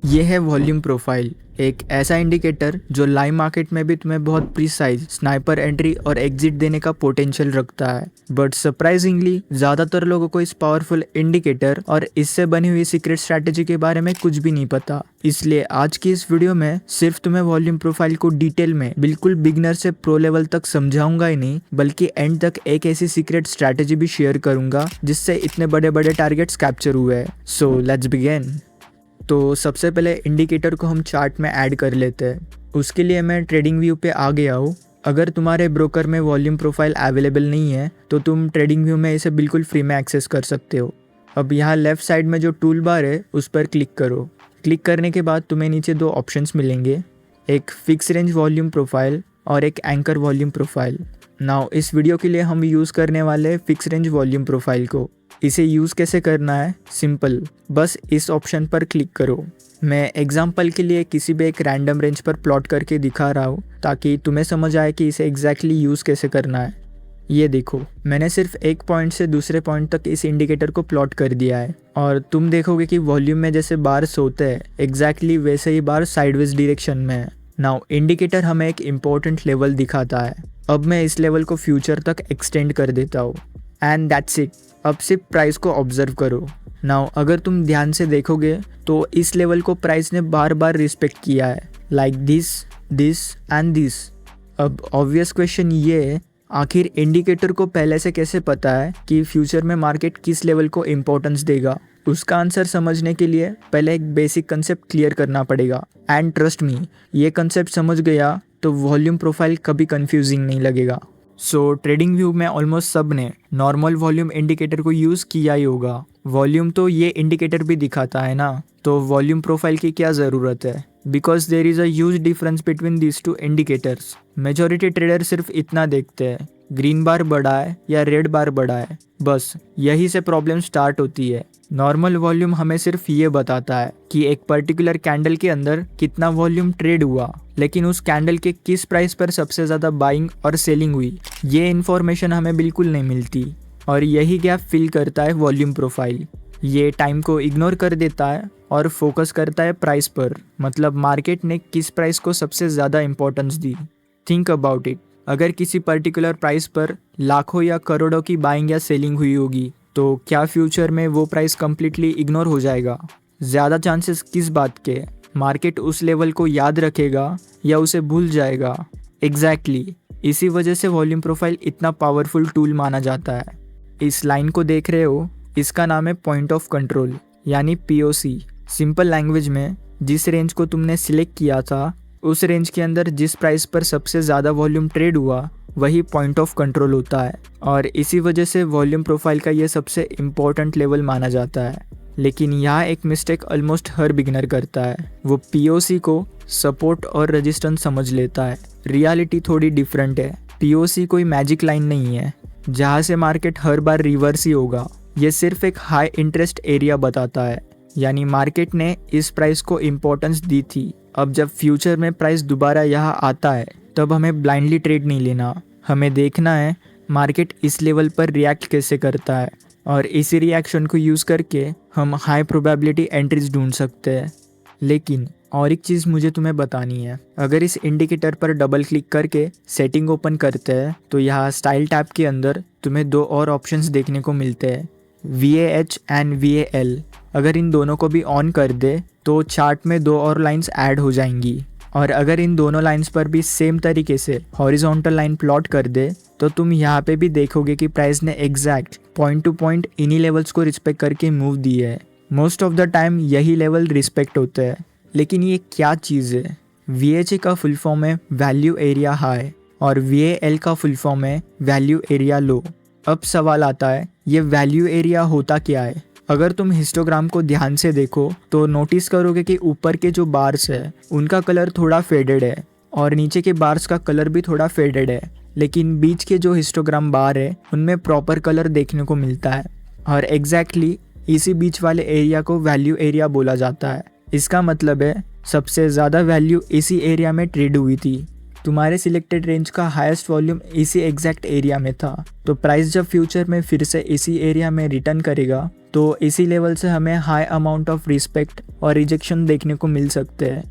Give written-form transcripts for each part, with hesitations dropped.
ये है volume profile, एक ऐसा इंडिकेटर जो लाइव मार्केट में भी तुम्हें बहुत प्रिसाइज स्नाइपर एंट्री और एग्जिट देने का पोटेंशियल रखता है। बट सरप्राइजिंगली ज़्यादातर लोगों को इस पावरफुल इंडिकेटर और इससे बनी हुई सीक्रेट स्ट्रैटेजी के बारे में कुछ भी नहीं पता। इसलिए आज की इस वीडियो में सिर्फ तुम्हें वॉल्यूम प्रोफाइल को डिटेल में बिल्कुल बिगनर से प्रो लेवल तक समझाऊंगा ही नहीं, बल्कि एंड तक एक ऐसी सीक्रेट स्ट्रैटेजी भी शेयर करूंगा जिससे इतने बड़े बड़े टारगेट्स कैप्चर हुए हैं। So let's begin. तो सबसे पहले इंडिकेटर को हम चार्ट में ऐड कर लेते हैं। उसके लिए मैं ट्रेडिंग व्यू पे आ गया हूँ। अगर तुम्हारे ब्रोकर में वॉल्यूम प्रोफाइल अवेलेबल नहीं है तो तुम ट्रेडिंग व्यू में इसे बिल्कुल फ्री में एक्सेस कर सकते हो। अब यहाँ लेफ्ट साइड में जो टूल बार है उस पर क्लिक करो। क्लिक करने के बाद तुम्हें नीचे दो ऑप्शंस मिलेंगे, एक फिक्स रेंज वॉल्यूम प्रोफाइल और एक एंकर वॉल्यूम प्रोफाइल। नाउ इस वीडियो के लिए हम यूज़ करने वाले फिक्स रेंज वॉल्यूम प्रोफाइल को। इसे यूज़ कैसे करना है? सिंपल, बस इस ऑप्शन पर क्लिक करो। मैं एग्जांपल के लिए किसी भी एक रैंडम रेंज पर प्लॉट करके दिखा रहा हूँ ताकि तुम्हें समझ आए कि इसे एग्जैक्टली यूज़ कैसे करना है। ये देखो, मैंने सिर्फ एक पॉइंट से दूसरे पॉइंट तक इस इंडिकेटर को प्लॉट कर दिया है और तुम देखोगे कि वॉल्यूम में जैसे बार्स होते हैं एग्जैक्टली वैसे ही बार साइडवेज डायरेक्शन में है। नाउ इंडिकेटर हमें एक इम्पोर्टेंट लेवल दिखाता है। अब मैं इस लेवल को फ्यूचर तक एक्सटेंड कर देता हूँ एंड दैट्स इट। अब सिर्फ प्राइस को ऑब्जर्व करो। नाउ अगर तुम ध्यान से देखोगे तो इस लेवल को प्राइस ने बार बार रिस्पेक्ट किया है, लाइक दिस एंड दिस। अब ऑब्वियस क्वेश्चन ये है, आखिर इंडिकेटर को पहले से कैसे पता है कि फ्यूचर में मार्केट किस लेवल को इम्पोर्टेंस देगा? उसका आंसर समझने के लिए पहले एक बेसिक कंसेप्ट क्लियर करना पड़ेगा। एंड ट्रस्ट मी, ये कंसेप्ट समझ गया तो वॉल्यूम प्रोफाइल कभी कंफ्यूजिंग नहीं लगेगा। सो ट्रेडिंग व्यू में ऑलमोस्ट सब ने नॉर्मल वॉल्यूम इंडिकेटर को यूज़ किया ही होगा। वॉल्यूम तो ये इंडिकेटर भी दिखाता है ना, तो वॉल्यूम प्रोफाइल की क्या ज़रूरत है? Because there is a huge difference between this two indicators. Majority trader सिर्फ इतना देखते हैं, ग्रीन बार बड़ा है या रेड बार बड़ा है, बस यही से प्रॉब्लम स्टार्ट होती है। नॉर्मल वॉल्यूम हमें सिर्फ ये बताता है कि एक पर्टिकुलर कैंडल के अंदर कितना वॉल्यूम ट्रेड हुआ, लेकिन उस कैंडल के किस प्राइस पर सबसे ज़्यादा बाइंग और सेलिंग हुई, ये इन्फॉर्मेशन हमें बिल्कुल नहीं मिलती। और यही गैप फिल करता है वॉल्यूम प्रोफाइल। ये टाइम को इग्नोर कर देता है और फोकस करता है प्राइस पर, मतलब मार्केट ने किस प्राइस को सबसे ज़्यादा importance the. Think about it, अगर किसी पर्टिकुलर प्राइस पर लाखों या करोड़ों की बाइंग या सेलिंग हुई होगी तो क्या फ्यूचर में वो प्राइस कम्प्लीटली इग्नोर हो जाएगा? ज़्यादा चांसेस किस बात के? मार्केट उस लेवल को याद रखेगा या उसे भूल जाएगा? एग्जैक्टली इसी वजह से वॉल्यूम प्रोफाइल इतना पावरफुल टूल माना जाता है। इस लाइन को देख रहे हो, इसका नाम है पॉइंट ऑफ कंट्रोल यानी पीओसी। सिंपल लैंग्वेज में, जिस रेंज को तुमने सिलेक्ट किया था उस रेंज के अंदर जिस प्राइस पर सबसे ज़्यादा वॉल्यूम ट्रेड हुआ वही पॉइंट ऑफ कंट्रोल होता है और इसी वजह से वॉल्यूम प्रोफाइल का ये सबसे इम्पोर्टेंट लेवल माना जाता है। लेकिन यहाँ एक मिस्टेक ऑलमोस्ट हर बिगिनर करता है, वो पीओसी को सपोर्ट और रेजिस्टेंस समझ लेता है। रियलिटी थोड़ी डिफरेंट है। पीओसी कोई मैजिक लाइन नहीं है जहाँ से मार्केट हर बार रिवर्स ही होगा। ये सिर्फ एक हाई इंटरेस्ट एरिया बताता है, यानी मार्केट ने इस प्राइस को इम्पोर्टेंस दी थी। अब जब फ्यूचर में प्राइस दोबारा यहाँ आता है तब हमें ब्लाइंडली ट्रेड नहीं लेना, हमें देखना है मार्केट इस लेवल पर रिएक्ट कैसे करता है और इसी रिएक्शन को यूज़ करके हम हाई प्रोबेबिलिटी एंट्रीज ढूंढ सकते हैं। लेकिन और एक चीज़ मुझे तुम्हें बतानी है, अगर इस इंडिकेटर पर डबल क्लिक करके सेटिंग ओपन करते हैं तो यहाँ स्टाइल टैब के अंदर तुम्हें दो और ऑप्शंस देखने को मिलते हैं, VAH एंड VAL। अगर इन दोनों को भी ऑन कर दे तो चार्ट में दो और लाइंस ऐड हो जाएंगी और अगर इन दोनों लाइंस पर भी सेम तरीके से हॉरिजॉन्टल लाइन प्लॉट कर दे तो तुम यहाँ पे भी देखोगे कि प्राइस ने एग्जैक्ट पॉइंट टू पॉइंट इन्हीं लेवल्स को रिस्पेक्ट करके मूव दी है। मोस्ट ऑफ द टाइम यही लेवल रिस्पेक्ट होते हैं। लेकिन ये क्या चीज़ है? VHA का फुल फॉर्म है वैल्यू एरिया हाई और VAL का फुल फॉर्म है वैल्यू एरिया लो। अब सवाल आता है, ये वैल्यू एरिया होता क्या है? अगर तुम हिस्टोग्राम को ध्यान से देखो तो नोटिस करोगे कि ऊपर के जो बार्स है उनका कलर थोड़ा फेडेड है और नीचे के बार्स का कलर भी थोड़ा फेडेड है, लेकिन बीच के जो हिस्टोग्राम बार है उनमें प्रॉपर कलर देखने को मिलता है और एग्जैक्टली इसी बीच वाले एरिया को वैल्यू एरिया बोला जाता है। इसका मतलब है सबसे ज़्यादा वैल्यू इसी एरिया में ट्रेड हुई थी। तुम्हारे सिलेक्टेड रेंज का हाईएस्ट वॉल्यूम इसी एग्जैक्ट एरिया में था, तो प्राइस जब फ्यूचर में फिर से इसी एरिया में रिटर्न करेगा तो इसी लेवल से हमें हाई अमाउंट ऑफ रिस्पेक्ट और रिजेक्शन देखने को मिल सकते हैं।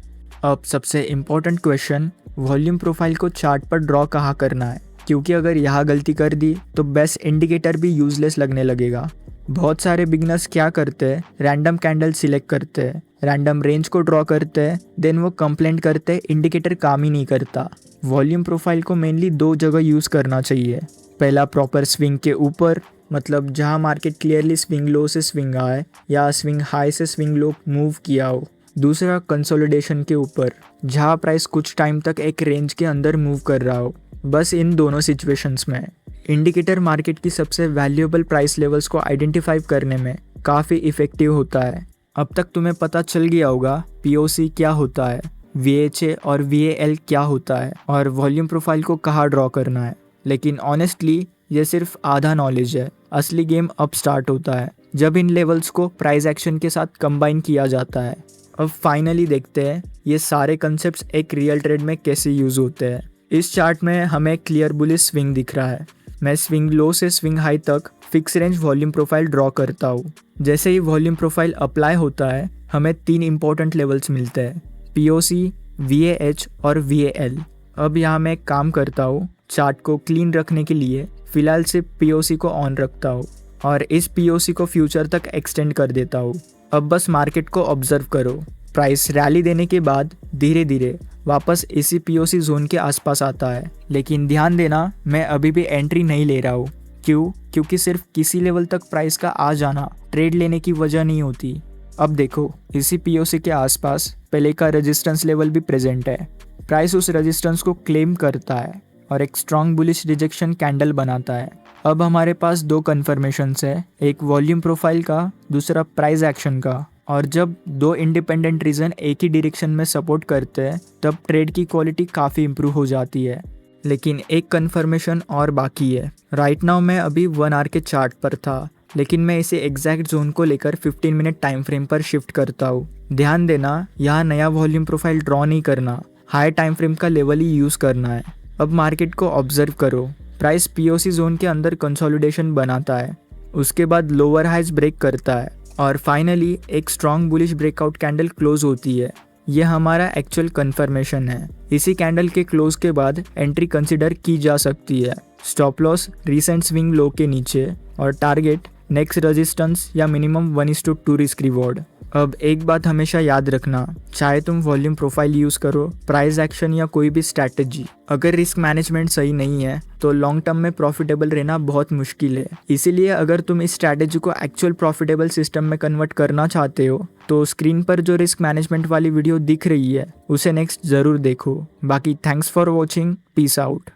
अब सबसे इम्पोर्टेंट क्वेश्चन, वॉल्यूम प्रोफाइल को चार्ट पर ड्रॉ कहाँ करना है, क्योंकि अगर यहाँ गलती कर दी तो बेस्ट इंडिकेटर भी यूजलेस लगने लगेगा। बहुत सारे बिगनर्स क्या करते हैं, रैंडम कैंडल सिलेक्ट करते हैं, रैंडम रेंज को ड्रॉ करते हैं, देन वो कंप्लेंट करते हैं इंडिकेटर काम ही नहीं करता। वॉल्यूम प्रोफाइल को मेनली 2 जगह यूज़ करना चाहिए। पहला प्रॉपर स्विंग के ऊपर, मतलब जहाँ मार्केट क्लियरली स्विंग लो से स्विंग आए या स्विंग हाई से स्विंग लो मूव किया हो। दूसरा कंसोलिडेशन के ऊपर, जहाँ प्राइस कुछ टाइम तक एक रेंज के अंदर मूव कर रहा हो। बस इन दोनों सिचुएशंस में इंडिकेटर मार्केट की सबसे वैल्यूएबल प्राइस लेवल्स को आइडेंटिफाई करने में काफ़ी इफ़ेक्टिव होता है। अब तक तुम्हें पता चल गया होगा POC क्या होता है, VHA और VAL क्या होता है और वॉल्यूम प्रोफाइल को कहाँ ड्रॉ करना है। लेकिन ऑनेस्टली ये सिर्फ आधा नॉलेज है। असली गेम अब स्टार्ट होता है जब इन लेवल्स को प्राइस एक्शन के साथ कंबाइन किया जाता है। अब फाइनली देखते हैं ये सारे कंसेप्ट्स एक रियल ट्रेड में कैसे यूज़ होते हैं। इस चार्ट में हमें क्लियर बुलिश स्विंग दिख रहा है। मैं स्विंग लो से स्विंग हाई तक fix range volume profile draw करता हूँ। जैसे ही वॉल्यूम प्रोफाइल अप्लाई होता है हमें 3 इंपॉर्टेंट लेवल्स मिलते हैं, POC, VAH और VAL। अब यहाँ मैं एक काम करता हूँ, चार्ट को क्लीन रखने के लिए फ़िलहाल सिर्फ POC को ऑन रखता हूँ और इस POC को फ्यूचर तक एक्सटेंड कर देता हूँ। अब बस मार्केट को ऑब्जर्व करो। प्राइस रैली देने के बाद धीरे धीरे वापस इसी POC जोन के आसपास आता है, लेकिन ध्यान देना मैं अभी भी एंट्री नहीं ले रहा हूँ। क्यों? क्योंकि सिर्फ किसी लेवल तक प्राइस का आ जाना ट्रेड लेने की वजह नहीं होती। अब देखो, इसी POC के आसपास पहले का रेजिस्टेंस लेवल भी प्रेजेंट है। प्राइस उस रेजिस्टेंस को क्लेम करता है और एक स्ट्रॉन्ग बुलिश रिजेक्शन कैंडल बनाता है। अब हमारे पास 2 कन्फर्मेशंस है, एक वॉल्यूम प्रोफाइल का, दूसरा प्राइस एक्शन का। और जब 2 इंडिपेंडेंट रीजन एक ही डायरेक्शन में सपोर्ट करते हैं तब ट्रेड की क्वालिटी काफ़ी इंप्रूव हो जाती है। लेकिन एक कन्फर्मेशन और बाकी है। राइट नाउ मैं अभी 1 आवर के चार्ट पर था, लेकिन मैं इसे एग्जैक्ट जोन को लेकर 15 मिनट टाइम फ्रेम पर शिफ्ट करता हूँ। ध्यान देना, यहाँ नया वॉल्यूम प्रोफाइल ड्रॉ नहीं करना, हाई टाइम फ्रेम का लेवल ही यूज़ करना है। अब मार्केट को ऑब्जर्व करो। प्राइस POC जोन के अंदर कंसोलिडेशन बनाता है, उसके बाद लोअर हाइज ब्रेक करता है और फाइनली एक strong bullish breakout candle close होती है। यह हमारा एक्चुअल कंफर्मेशन है। इसी कैंडल के क्लोज के बाद एंट्री कंसिडर की जा सकती है। Stop loss recent swing low के नीचे और टारगेट नेक्स्ट रेजिस्टेंस या मिनिमम 1:2 रिस्क रिवॉर्ड। अब एक बात हमेशा याद रखना, चाहे तुम वॉल्यूम प्रोफाइल यूज़ करो, प्राइस एक्शन या कोई भी स्ट्रैटेजी, अगर रिस्क मैनेजमेंट सही नहीं है तो लॉन्ग टर्म में प्रॉफिटेबल रहना बहुत मुश्किल है। इसीलिए अगर तुम इस स्ट्रैटेजी को एक्चुअल प्रॉफिटेबल सिस्टम में कन्वर्ट करना चाहते हो तो स्क्रीन पर जो रिस्क मैनेजमेंट वाली वीडियो दिख रही है उसे नेक्स्ट ज़रूर देखो। बाकी thanks for watching, peace out.